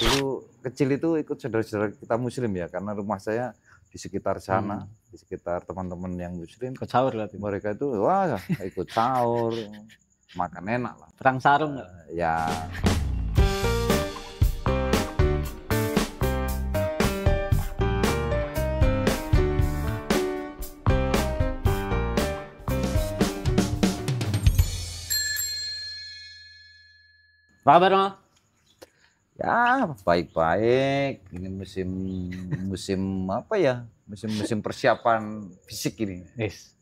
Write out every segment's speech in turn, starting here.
dulu kecil itu ikut saudara-saudara kita muslim ya, karena rumah saya di sekitar sana, di sekitar teman-teman yang muslim. Ikut sahur berarti. Mereka itu wah ikut sahur, makan enak lah. Perang sarung nggak? Ya. Apa kabar, Mal? Ya, baik-baik. Ini musim apa ya? Musim persiapan fisik ini.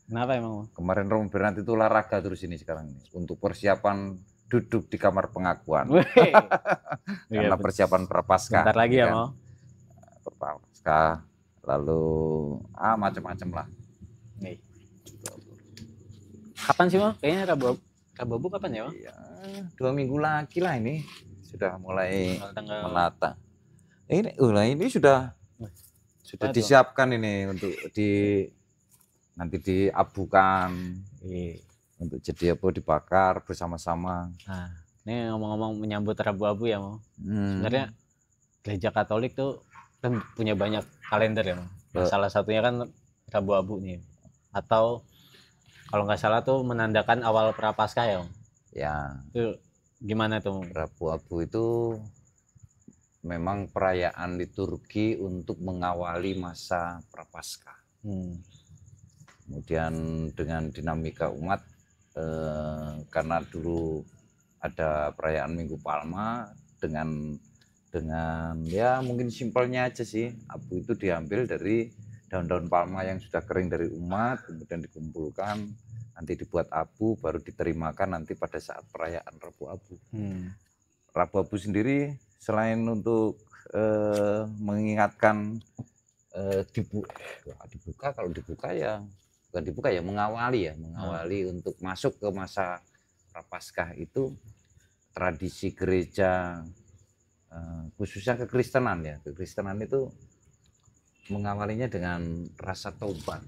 Kenapa emang? Kemarin Romo Bernat itu olahraga terus ini sekarang ini untuk persiapan duduk di kamar pengakuan. Karena persiapan prapaskah. Bentar lagi ya, kan? Mal. Prapaskah, lalu macam-macam lah. Nih. Kapan sih, Mal? Kayaknya Rabu kapan ya, Mal? Ya, 2 minggu lagi lah ini. Sudah mulai menata. Ini sudah disiapkan ini untuk nanti diabukan, untuk jadi dibakar bersama-sama. Nah, ini ngomong-ngomong menyambut Rabu Abu ya, Mau. Sebenarnya gereja Katolik tuh kan punya banyak kalender ya, Mau. Salah satunya kan Rabu Abu nih. Atau kalau nggak salah tuh menandakan awal Prapaskah ya, Mau. Ya. Itu gimana tuh? Rabu Abu itu memang perayaan liturgi untuk mengawali masa Prapaskah. Kemudian dengan dinamika umat, karena dulu ada perayaan Minggu Palma dengan ya mungkin simpelnya aja sih, abu itu diambil dari daun-daun palma yang sudah kering dari umat, kemudian dikumpulkan, nanti dibuat abu, baru diterimakan nanti pada saat perayaan Rabu Abu. Rabu Abu sendiri selain untuk mengingatkan mengawali untuk masuk ke masa Prapaskah itu tradisi gereja, khususnya kekristenan ya. Kekristenan itu mengawalinya dengan rasa taubat.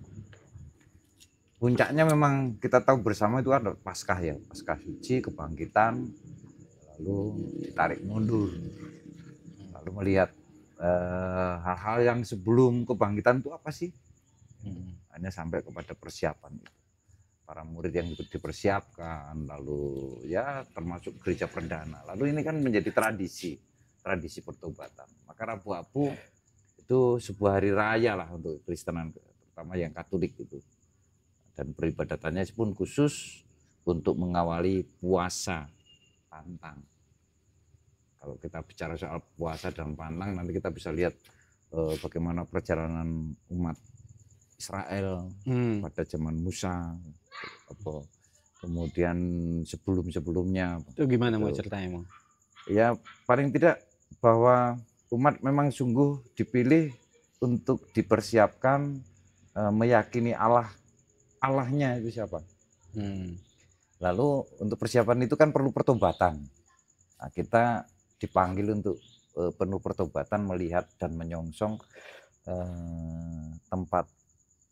Puncaknya memang kita tahu bersama itu ada Paskah ya, Paskah suci, kebangkitan, lalu ditarik mundur, lalu melihat hal-hal yang sebelum kebangkitan itu apa sih? Hanya sampai kepada persiapan itu. Para murid yang ikut dipersiapkan, lalu ya termasuk gereja perdana. Lalu ini kan menjadi tradisi pertobatan. Maka Rabu Abu itu sebuah hari raya lah untuk Kristenan, terutama yang Katolik itu. Dan peribadatannya pun khusus untuk mengawali puasa pantang. Kalau kita bicara soal puasa dan pantang, nanti kita bisa lihat bagaimana perjalanan umat Israel pada zaman Musa, kemudian sebelumnya. Itu gimana mau ceritanya, Mau? Ya paling tidak bahwa umat memang sungguh dipilih untuk dipersiapkan, meyakini Allahnya itu siapa. Lalu untuk persiapan itu kan perlu pertobatan. Nah, kita dipanggil untuk penuh pertobatan, melihat dan menyongsong tempat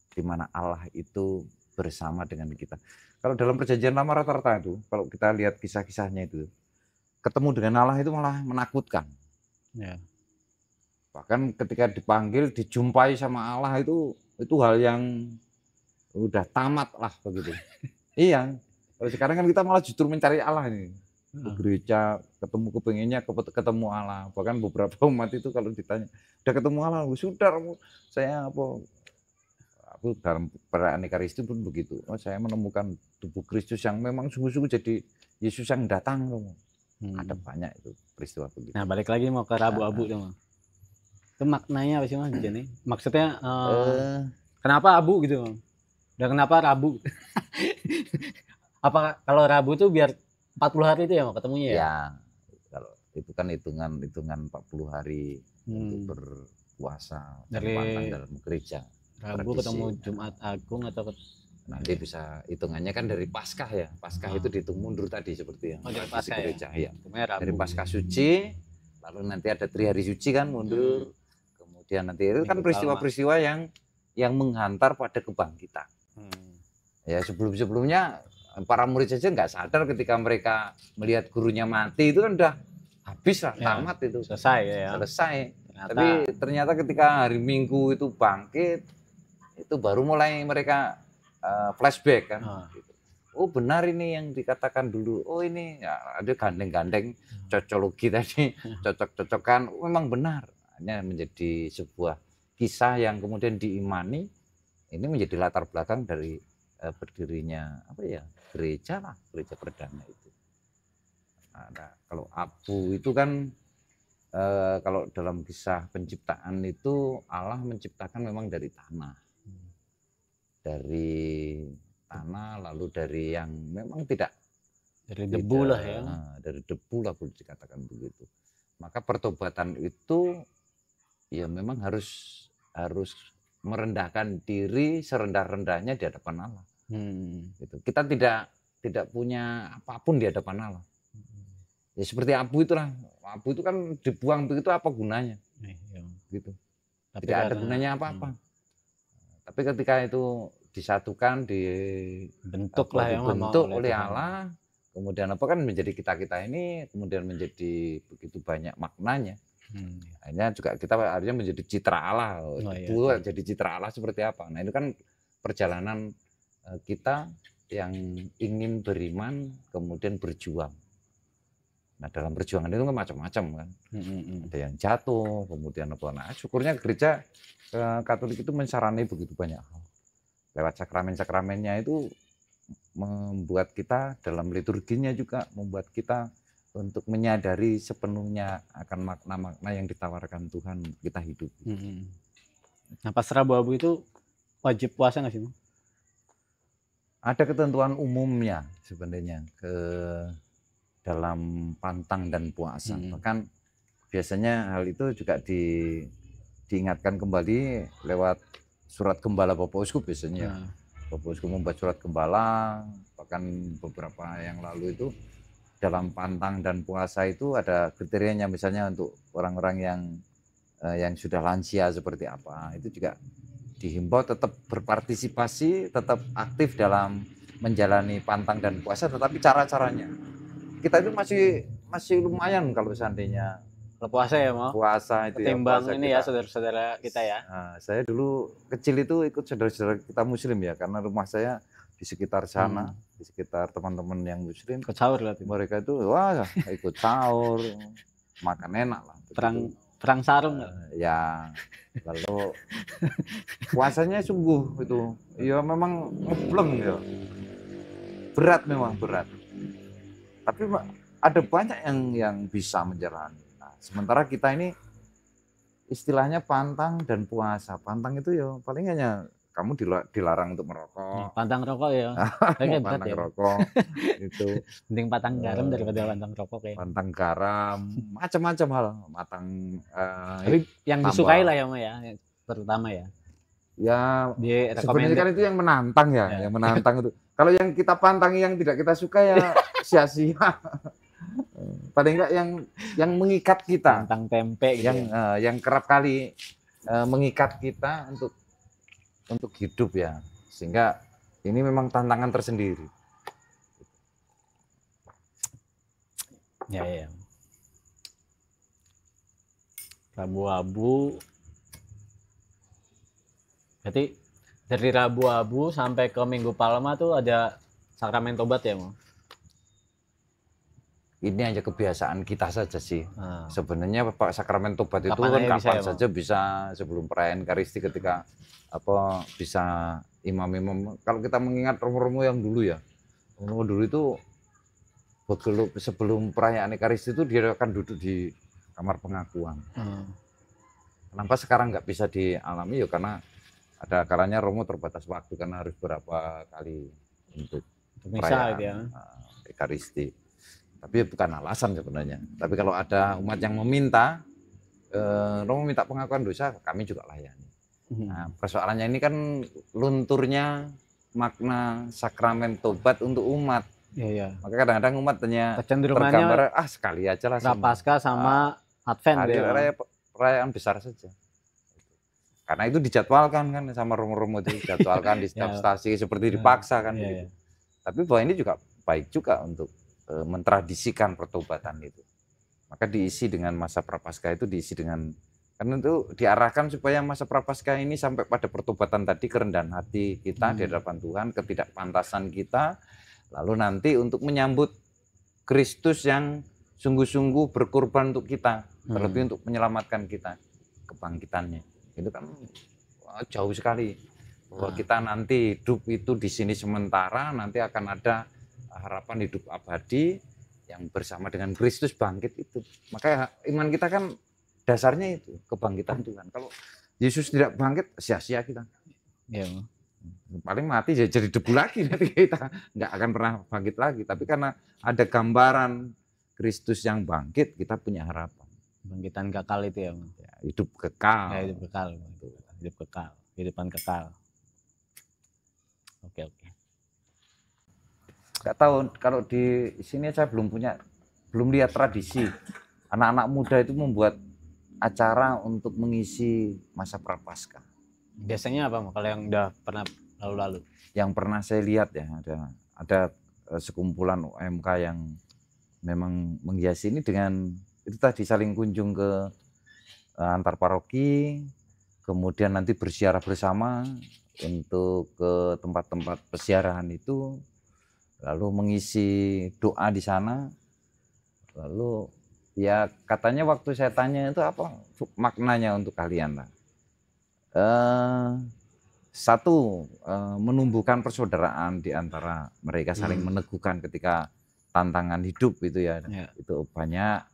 di mana Allah itu bersama dengan kita. Kalau dalam perjanjian lama rata-rata itu, kalau kita lihat kisah-kisahnya itu, ketemu dengan Allah itu malah menakutkan. Ya. Bahkan ketika dipanggil, dijumpai sama Allah itu hal yang udah tamat lah begitu. Iya. Kalau sekarang kan kita malah justru mencari Allah ini. Ke gereja, kepengennya ketemu Allah. Bahkan beberapa umat itu kalau ditanya, udah ketemu Allah, sudah saya aku dalam perayaan Ekaristi pun begitu. Saya menemukan tubuh Kristus yang memang sungguh-sungguh jadi Yesus yang datang. Ada banyak itu peristiwa begitu. Nah, balik lagi mau ke Rabu Abu dong. Itu maknanya apa sih, Mas? Jadi maksudnya kenapa abu gitu, Bang? Dan kenapa Rabu? Apa kalau Rabu tuh biar 40 hari itu ya mau ketemunya ya? Ya, kalau itu kan hitungan 40 hari untuk berpuasa dari dalam gereja. Rabu ketemu Jumat Agung atau nanti bisa hitungannya kan dari Paskah ya. Paskah itu dihitung mundur tadi seperti yang dari Paskah gereja ya. Dari Paskah suci, lalu nanti ada 3 hari suci kan mundur. Kemudian nanti itu kan peristiwa-peristiwa yang menghantar pada kebangkitan. Ya sebelumnya para murid saja nggak sadar ketika mereka melihat gurunya mati, itu kan udah habis lah, Ya, tamat itu, selesai ya. selesai. Ternyata, Tapi ternyata ketika hari Minggu itu bangkit, itu baru mulai mereka flashback kan. Gitu. Oh benar ini yang dikatakan dulu. Oh ini ya, ada gandeng-gandeng cocologi tadi, cocok-cocokan. Memang benar. Hanya menjadi sebuah kisah yang kemudian diimani. Ini menjadi latar belakang dari berdirinya apa ya, gereja lah, gereja perdana itu. Nah, kalau abu itu kan kalau dalam kisah penciptaan itu Allah menciptakan memang dari tanah. Dari tanah, lalu dari yang memang tidak dari debu lah ya. Dari debu lah boleh dikatakan begitu. Maka pertobatan itu ya memang harus merendahkan diri serendah-rendahnya di hadapan Allah. Gitu. Kita tidak punya apapun di hadapan Allah. Ya seperti abu itulah. Abu itu kan dibuang begitu apa gunanya? Gitu. Tapi tidak ada gunanya apa-apa. Tapi ketika itu disatukan, dibentuk lah yang dibentuk oleh Allah, kemudian apa kan menjadi kita ini, kemudian menjadi begitu banyak maknanya. Akhirnya juga kita akhirnya menjadi citra Allah. Jadi citra Allah seperti apa? Nah itu kan perjalanan kita yang ingin beriman kemudian berjuang. Nah dalam perjuangan itu kan macam-macam kan. Ada yang jatuh, kemudian apa. Nah syukurnya gereja Katolik itu mensarani begitu banyak hal. Lewat sakramen-sakramennya itu membuat kita dalam liturginya juga membuat kita untuk menyadari sepenuhnya akan makna-makna yang ditawarkan Tuhan kita hidup. Nah pas Rabu Abu itu wajib puasa nggak sih? Ada ketentuan umumnya sebenarnya ke dalam pantang dan puasa. Bahkan biasanya hal itu juga diingatkan kembali lewat surat gembala Bapak Uskup biasanya. Bapak Uskup membuat surat gembala, bahkan beberapa yang lalu itu dalam pantang dan puasa itu ada kriterianya, misalnya untuk orang-orang yang sudah lansia seperti apa. Itu juga dihimbau tetap berpartisipasi, tetap aktif dalam menjalani pantang dan puasa, tetapi cara-caranya. Kita itu masih lumayan kalau seandainya puasa ya mau puasa itu ketimbang ya, ini kita, ya saudara-saudara kita ya. Nah, saya dulu kecil itu ikut saudara-saudara kita muslim ya, karena rumah saya di sekitar sana, di sekitar teman-teman yang muslim. Ikut sahur lah. Mereka itu wah ikut sahur, makan enak lah. Perang sarung ya. Lalu puasanya sungguh itu ya memang ngebleng ya. Berat memang berat. Tapi ada banyak yang bisa menjalani. Sementara kita ini istilahnya pantang dan puasa. Pantang itu ya paling hanya kamu dilarang untuk merokok. Pantang rokok ya. Pantang rokok itu. Mending pantang garam daripada pantang rokok ya. Pantang garam, macam-macam hal. Tapi yang disukai lah ya, Ma ya, terutama ya. Ya sebenarnya kan itu yang menantang ya. Yang menantang itu. Kalau yang kita pantangi yang tidak kita suka ya sia-sia. Paling enggak yang mengikat kita, tentang tempe gitu yang kerap kali mengikat kita untuk hidup ya, sehingga ini memang tantangan tersendiri. Ya. Rabu Abu, berarti dari Rabu Abu sampai ke Minggu Palma tuh ada sakramen tobat ya, Mau? Ini aja kebiasaan kita saja sih. Sebenarnya Pak sakramen tobat itu kan kapan saja bisa, sebelum perayaan Ekaristi ketika apa bisa imam-imam. Kalau kita mengingat romo-romo yang dulu ya, romo dulu itu sebelum perayaan Ekaristi itu dia akan duduk di kamar pengakuan. Kenapa sekarang nggak bisa dialami ya karena ada kalanya romo terbatas waktu karena harus berapa kali untuk perayaan Ekaristi. Tapi bukan alasan sebenarnya. Tapi kalau ada umat yang meminta, romo minta pengakuan dosa, kami juga layani. Nah, persoalannya ini kan lunturnya makna sakramen tobat untuk umat. Iya. Maka kadang-kadang umat hanya tergambar, sekali aja lah. Prapaskah sama Advent ya. Perayaan besar saja. Karena itu dijadwalkan kan sama romo-romo itu dijadwalkan di setiap stasi seperti dipaksa kan. Gitu. Tapi bahwa ini juga baik juga untuk mentradisikan pertobatan itu. Maka diisi dengan masa Prapaskah itu diisi dengan, karena itu diarahkan supaya masa Prapaskah ini sampai pada pertobatan tadi, kerendahan hati kita di hadapan Tuhan, ketidakpantasan kita, lalu nanti untuk menyambut Kristus yang sungguh-sungguh berkorban untuk kita, terlebih untuk menyelamatkan kita, kebangkitannya. Itu kan jauh sekali. Bahwa kita nanti hidup itu di sini sementara, nanti akan ada harapan hidup abadi yang bersama dengan Kristus bangkit itu. Maka iman kita kan dasarnya itu kebangkitan Tuhan. Kalau Yesus tidak bangkit, sia-sia kita. Ya. Paling mati jadi debu lagi, nanti kita nggak akan pernah bangkit lagi. Tapi karena ada gambaran Kristus yang bangkit, kita punya harapan. Bangkitan kekal itu ya, hidup kekal. Ya, hidup kekal, hidup kekal, kehidupan kekal. Oke. Nggak tahu, kalau di sini saya belum lihat tradisi anak-anak muda itu membuat acara untuk mengisi masa Prapaskah. Biasanya apa kalau yang udah pernah lalu-lalu? Yang pernah saya lihat ya, ada sekumpulan UMK yang memang menghiasi ini dengan itu tadi, saling kunjung ke antar paroki, kemudian nanti berziarah bersama untuk ke tempat-tempat peziarahan itu, lalu mengisi doa di sana. Lalu ya katanya waktu saya tanya itu apa maknanya untuk kalian lah. Satu, menumbuhkan persaudaraan di antara mereka, saling meneguhkan ketika tantangan hidup itu ya. Itu banyak.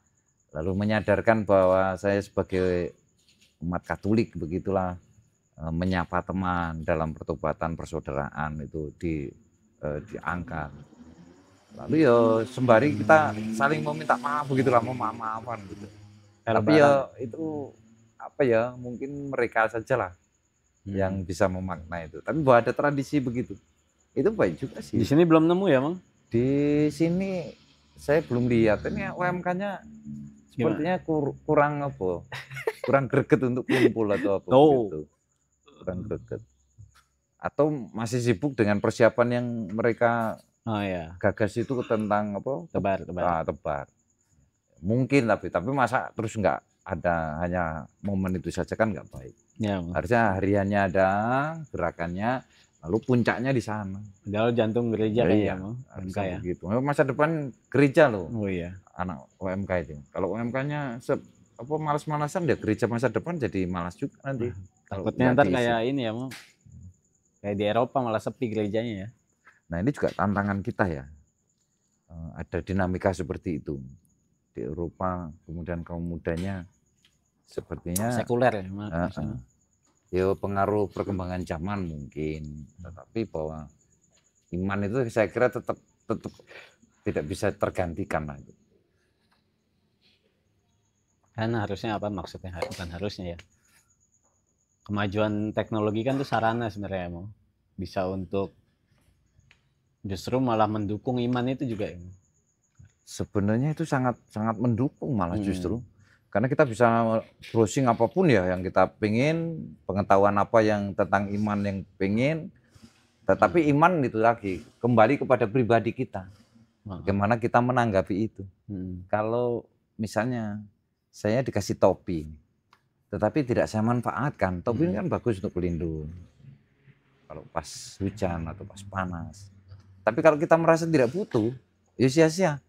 Lalu menyadarkan bahwa saya sebagai umat Katolik begitulah, menyapa teman dalam pertobatan persaudaraan itu diangkat. Lalu ya sembari kita saling meminta maaf begitulah, maaf-maafan gitu. Tapi ya itu apa ya, mungkin mereka sajalah yang bisa memaknai itu. Tapi bahwa ada tradisi begitu, itu baik juga sih. Di sini belum nemu ya, Mang? Di sini saya belum lihat. Ini UMK-nya sepertinya kurang apa? Kurang greget untuk kumpul atau apa gitu. Kurang greget. Atau masih sibuk dengan persiapan yang mereka gagas itu tentang apa? Tebar. Mungkin tapi masa terus nggak ada, hanya momen itu saja kan nggak baik. Ya, harusnya hariannya ada, gerakannya, lalu puncaknya di sana. Padahal jantung gereja kan ya, UMK ya. Begitu. Masa depan gereja loh. Oh iya. Anak UMK itu. Kalau UMK-nya malas-malasan, ya gereja masa depan jadi malas juga nanti. Takutnya ntar kayak ini ya, Mang. Kayak di Eropa malah sepi gerejanya ya. Nah ini juga tantangan kita ya. Ada dinamika seperti itu di Eropa, kemudian kaum mudanya sepertinya sekuler ya, ya pengaruh perkembangan zaman mungkin, tetapi bahwa iman itu saya kira tetap tidak bisa tergantikan lah. Karena harusnya apa maksudnya, bukan harusnya ya, kemajuan teknologi kan itu sarana sebenarnya, mau bisa untuk justru malah mendukung iman itu juga ya. Sebenarnya itu sangat mendukung malah justru. Karena kita bisa browsing apapun ya yang kita pengen, pengetahuan apa yang tentang iman yang pengen, tetapi iman itu lagi kembali kepada pribadi kita. Bagaimana kita menanggapi itu. Kalau misalnya saya dikasih topi, tetapi tidak saya manfaatkan, topi ini kan bagus untuk pelindung. Kalau pas hujan atau pas panas. Tapi kalau kita merasa tidak butuh, ya sia-sia.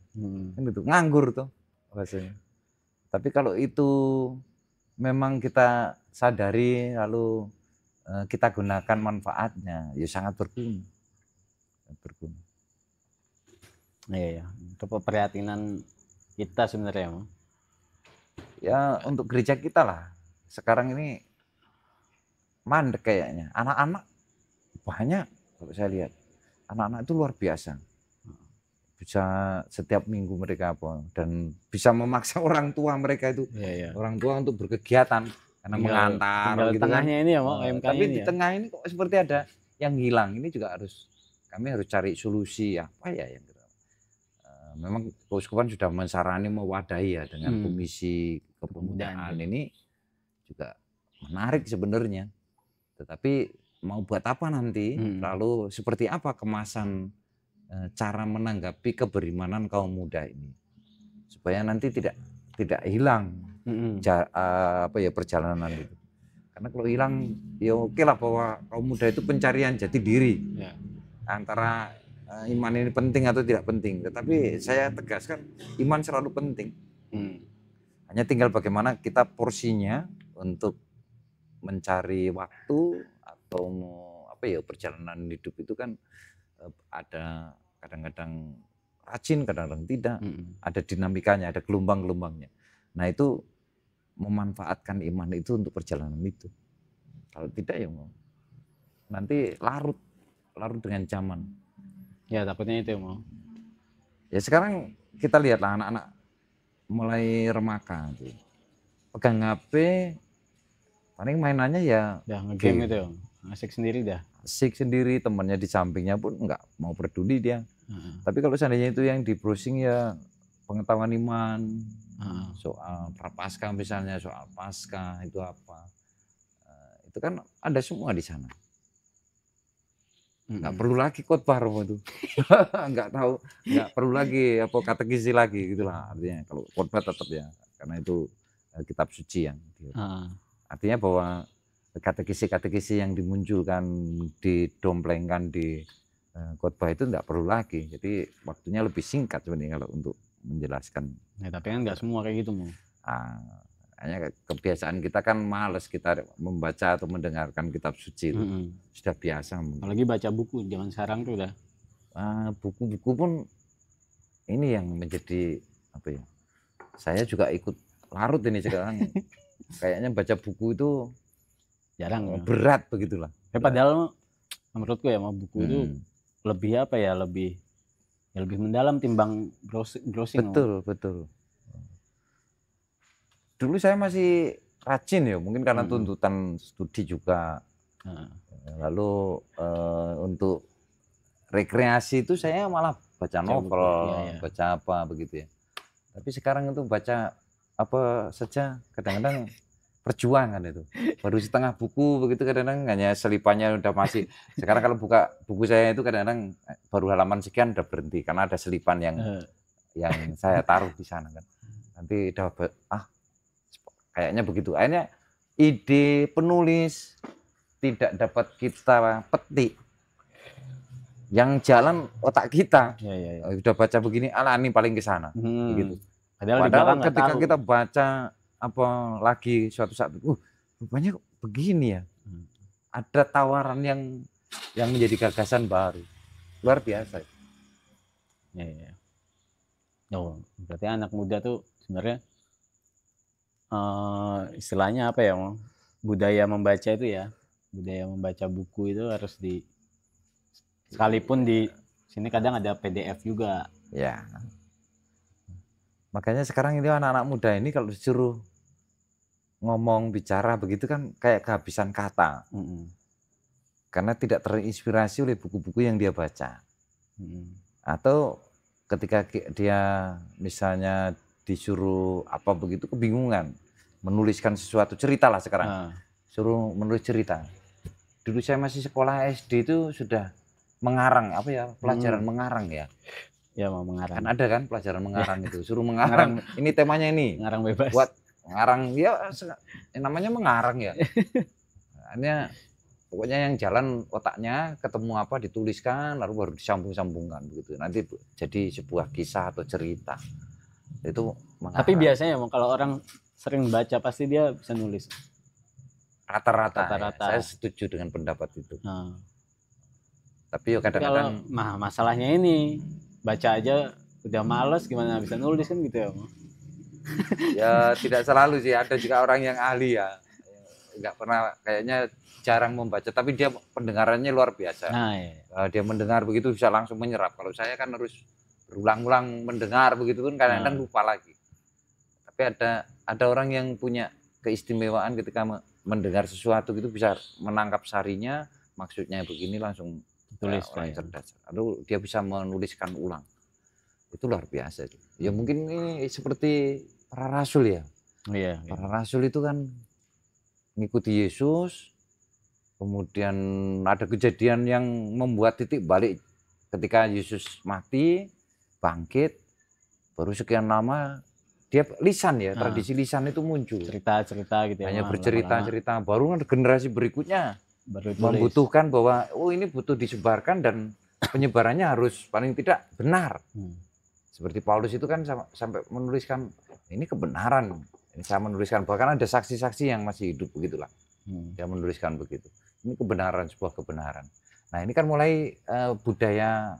Gitu, nganggur tuh bahasanya. Tapi kalau itu memang kita sadari lalu kita gunakan manfaatnya, ya sangat berguna. Iya, itu keprihatinan kita sebenarnya, Mang. Ya untuk gereja kita lah. Sekarang ini mandek kayaknya. Anak-anak banyak kalau saya lihat. Anak-anak itu luar biasa. Bisa setiap minggu mereka dan bisa memaksa orang tua mereka itu, orang tua untuk berkegiatan karena mengantar gitu tengahnya kan. Ini ya, Mang, tapi di tengah ini kok seperti ada yang hilang. Ini juga kami harus cari solusi apa ya yang memang keuskupan sudah mensarani, mewadahi ya dengan komisi kepemudaan ini juga menarik sebenarnya. Tetapi mau buat apa nanti, lalu seperti apa kemasan cara menanggapi keberimanan kaum muda ini supaya nanti tidak tidak hilang Mm-mm. perjalanan itu. Karena kalau hilang ya oke lah bahwa kaum muda itu pencarian jati diri. Ya. Antara iman ini penting atau tidak penting. Tetapi saya tegaskan iman selalu penting. Hanya tinggal bagaimana kita porsinya untuk mencari waktu atau perjalanan hidup itu kan ada kadang-kadang rajin, kadang-kadang tidak. Ada dinamikanya, ada gelombang-gelombangnya. Nah itu memanfaatkan iman itu untuk perjalanan itu. Kalau tidak ya nanti larut dengan zaman. Ya takutnya itu mau. Ya sekarang kita lihatlah anak-anak mulai remaja tuh. Pegang HP, paling mainannya ya ngegame itu, asik sendiri dah. Asik sendiri, temannya di sampingnya pun nggak mau peduli dia. Tapi kalau seandainya itu yang di browsing ya pengetahuan iman, soal prapaskah misalnya, soal pasca itu apa, itu kan ada semua di sana. Nggak perlu lagi khotbah Romo itu. nggak perlu lagi katekisi lagi gitulah artinya. Kalau khotbah tetap ya, karena itu kitab suci yang artinya bahwa katekisi yang dimunculkan, didomplengkan di khotbah itu nggak perlu lagi. Jadi waktunya lebih singkat sebenarnya kalau untuk menjelaskan. Ya, tapi kan nggak semua kayak gitu mau. Hanya kebiasaan kita kan males kita membaca atau mendengarkan kitab suci itu. Sudah biasa. Apalagi baca buku zaman sekarang tuh udah. Buku-buku pun ini yang menjadi saya juga ikut larut ini sekarang. Kayaknya baca buku itu jarang. Berat begitulah. Padahal menurutku ya buku itu lebih lebih mendalam timbang browsing. Betul. Dulu saya masih rajin ya, mungkin karena tuntutan studi juga. Lalu untuk rekreasi itu saya malah baca novel, baca apa begitu ya. Tapi sekarang itu baca apa saja kadang-kadang perjuangan itu. Baru setengah buku begitu kadang-kadang hanya selipannya udah masih. Sekarang kalau buka buku saya itu kadang-kadang baru halaman sekian udah berhenti karena ada selipan yang saya taruh di sana kan. Nanti udah kayaknya begitu. Akhirnya ide penulis tidak dapat kita petik. Yang jalan otak kita. Udah baca begini, ini paling ke sana. Gitu. Padahal ketika kita baca lagi suatu saat, rupanya begini ya. Ada tawaran yang menjadi gagasan baru. Luar biasa. Berarti anak muda tuh sebenarnya istilahnya apa ya, budaya membaca itu ya, budaya membaca buku itu harus sekalipun di sini kadang ada PDF juga ya. Makanya sekarang ini anak-anak muda ini kalau disuruh ngomong bicara begitu kan kayak kehabisan kata. Karena tidak terinspirasi oleh buku-buku yang dia baca. Atau ketika dia misalnya disuruh apa begitu kebingungan menuliskan sesuatu cerita lah sekarang suruh menulis cerita. Dulu saya masih sekolah SD itu sudah mengarang pelajaran mengarang ya mengarang kan ada kan pelajaran mengarang itu suruh mengarang ini temanya ini mengarang bebas buat mengarang ya namanya mengarang ya. Hanya pokoknya yang jalan otaknya ketemu apa dituliskan lalu baru disambung-sambungkan begitu nanti jadi sebuah kisah atau cerita. Itu mengarang. Tapi biasanya kalau orang sering baca pasti dia bisa nulis rata-rata. Saya setuju dengan pendapat itu. Tapi kadang-kadang masalahnya ini baca aja udah males gimana bisa nulis kan gitu ya. Ya tidak selalu sih, ada juga orang yang ahli ya nggak pernah kayaknya jarang membaca tapi dia pendengarannya luar biasa. Dia mendengar begitu bisa langsung menyerap. Kalau saya kan harus berulang-ulang mendengar begitu pun kadang-kadang lupa lagi. Tapi ada orang yang punya keistimewaan ketika mendengar sesuatu gitu bisa menangkap sarinya, maksudnya begini langsung tulis orang cerdas. Lalu dia bisa menuliskan ulang. Itu luar biasa itu. Ya mungkin ini seperti para rasul ya. Para rasul itu kan mengikuti Yesus. Kemudian ada kejadian yang membuat titik balik ketika Yesus mati, bangkit, baru sekian lama dia lisan ya, tradisi lisan itu muncul. Cerita-cerita gitu ya. Hanya bercerita-cerita, baru kan generasi berikutnya baru membutuhkan bahwa oh ini butuh disebarkan dan penyebarannya harus paling tidak benar. Seperti Paulus itu kan sampai menuliskan ini kebenaran. Ini saya menuliskan, bahkan ada saksi-saksi yang masih hidup begitulah. Dia menuliskan begitu. Ini kebenaran, sebuah kebenaran. Nah ini kan mulai budaya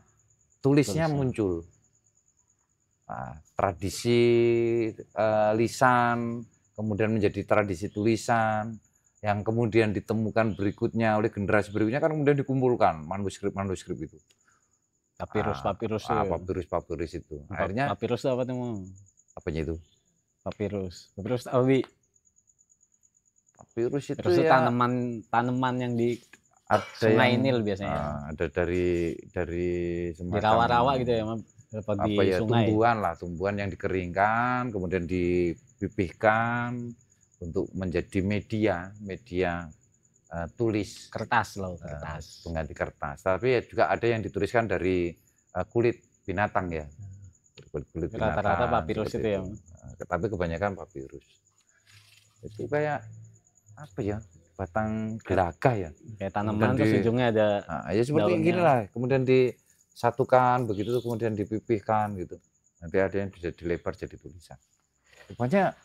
tulisnya muncul. Nah, tradisi lisan, kemudian menjadi tradisi tulisan, yang kemudian ditemukan berikutnya oleh generasi berikutnya kan kemudian dikumpulkan manuskrip itu. Papirus itu. Akhirnya papirus itu apa tuh? Apanya itu? Papirus itu ya tanaman yang di ada Sungai Nil biasanya. Ada dari semacam di rawa-rawa gitu ya, tumbuhan yang dikeringkan, kemudian dipipihkan untuk menjadi media tulis, kertas, pengganti kertas. Tapi juga ada yang dituliskan dari kulit binatang ya, kulit binatang. Rata-rata papirus itu ya. Tapi kebanyakan papirus. Itu kayak apa ya? Batang gelaga ya. Kayak tanaman terus ujungnya ada. Nah, ya seperti gini lah. Kemudian disatukan begitu, kemudian dipipihkan gitu. Nanti ada yang bisa dilebar jadi tulisan. Rupanya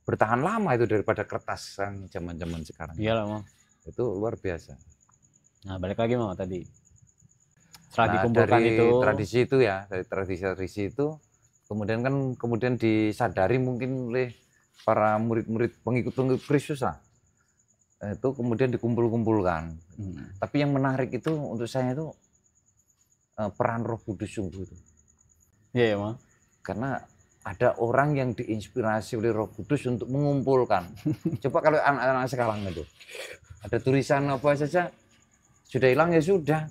bertahan lama itu daripada kertas yang zaman-zaman sekarang. Iyalah, Mau. Itu luar biasa. Nah, balik lagi Mau tadi. Setelah dikumpulkan dari itu tradisi itu ya, dari tradisi itu kemudian disadari mungkin oleh para murid-murid pengikut Kristus lah. Itu kemudian dikumpul-kumpulkan. Tapi yang menarik itu untuk saya itu peran Roh Kudus sungguh itu. Iya, Mas. Karena ada orang yang diinspirasi oleh Roh Kudus untuk mengumpulkan. Coba kalau anak-anak sekarang itu ada tulisan apa saja sudah hilang ya sudah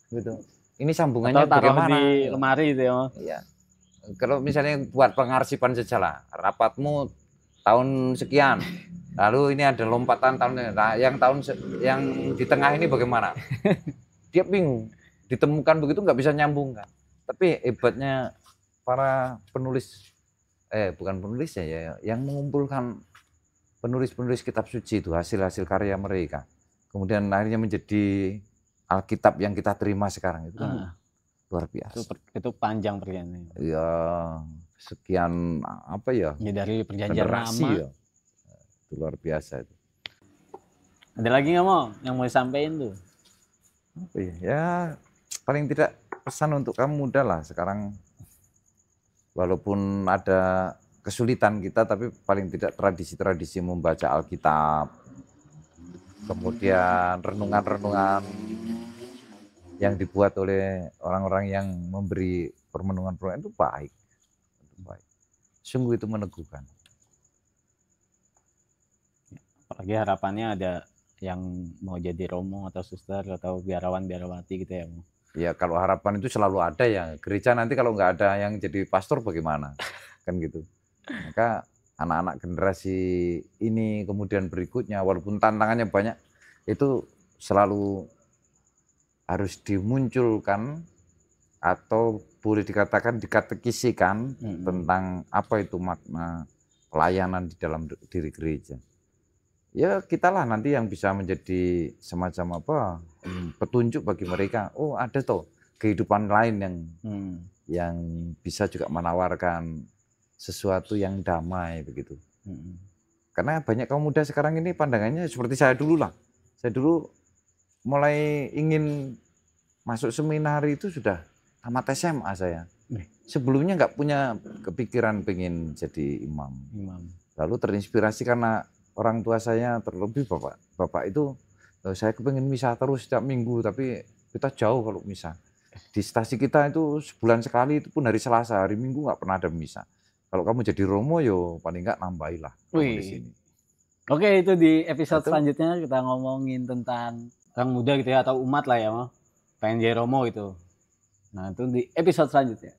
gitu. Ini sambungannya bagaimana? Di lemari itu ya, Mas. Iya. Kalau misalnya buat pengarsipan sajalah, rapatmu tahun sekian. Lalu ini ada lompatan tahun yang di tengah ini bagaimana? Dia bingung, ditemukan begitu nggak bisa nyambung kan. Tapi hebatnya para penulis, bukan penulis ya, yang mengumpulkan penulis-penulis kitab suci itu hasil-hasil karya mereka. Kemudian akhirnya menjadi Alkitab yang kita terima sekarang itu kan luar biasa. Itu panjang perjalanannya. Ya sekian apa ya? Ya dari perjanjian lama. Ya. Itu luar biasa itu. Ada lagi nggak Mau yang mau disampaikan tuh? Apa ya? Ya paling tidak pesan untuk kamu muda lah sekarang, walaupun ada kesulitan kita, tapi paling tidak tradisi-tradisi membaca Alkitab, kemudian renungan-renungan yang dibuat oleh orang-orang yang memberi permenungan itu baik. Sungguh itu meneguhkan. Apalagi harapannya ada yang mau jadi romo atau suster atau biarawan-biarawati gitu ya. Ya kalau harapan itu selalu ada ya. Gereja nanti kalau nggak ada yang jadi pastor bagaimana? Kan gitu. Maka anak-anak generasi ini kemudian berikutnya walaupun tantangannya banyak, itu selalu harus dimunculkan atau boleh dikatakan dikatekisikan tentang apa itu makna pelayanan di dalam diri gereja. Ya kitalah nanti yang bisa menjadi semacam petunjuk bagi mereka. Oh ada toh kehidupan lain yang bisa juga menawarkan sesuatu yang damai begitu. Karena banyak kaum muda sekarang ini pandangannya seperti saya dulu lah. Saya dulu mulai ingin masuk seminari itu sudah tamat SMA saya. Sebelumnya nggak punya kepikiran pengen jadi imam. Lalu terinspirasi karena orang tua saya, terlebih bapak itu, saya kepengen misa terus setiap minggu, tapi kita jauh kalau misa. Di stasi kita itu sebulan sekali, itu pun hari Selasa, hari Minggu nggak pernah ada misa. Kalau kamu jadi romo, yo paling nggak nambahilah di sini. Oke, itu di episode selanjutnya kita ngomongin tentang orang muda gitu ya, atau umat lah ya, pengen jadi romo gitu. Nah, itu di episode selanjutnya.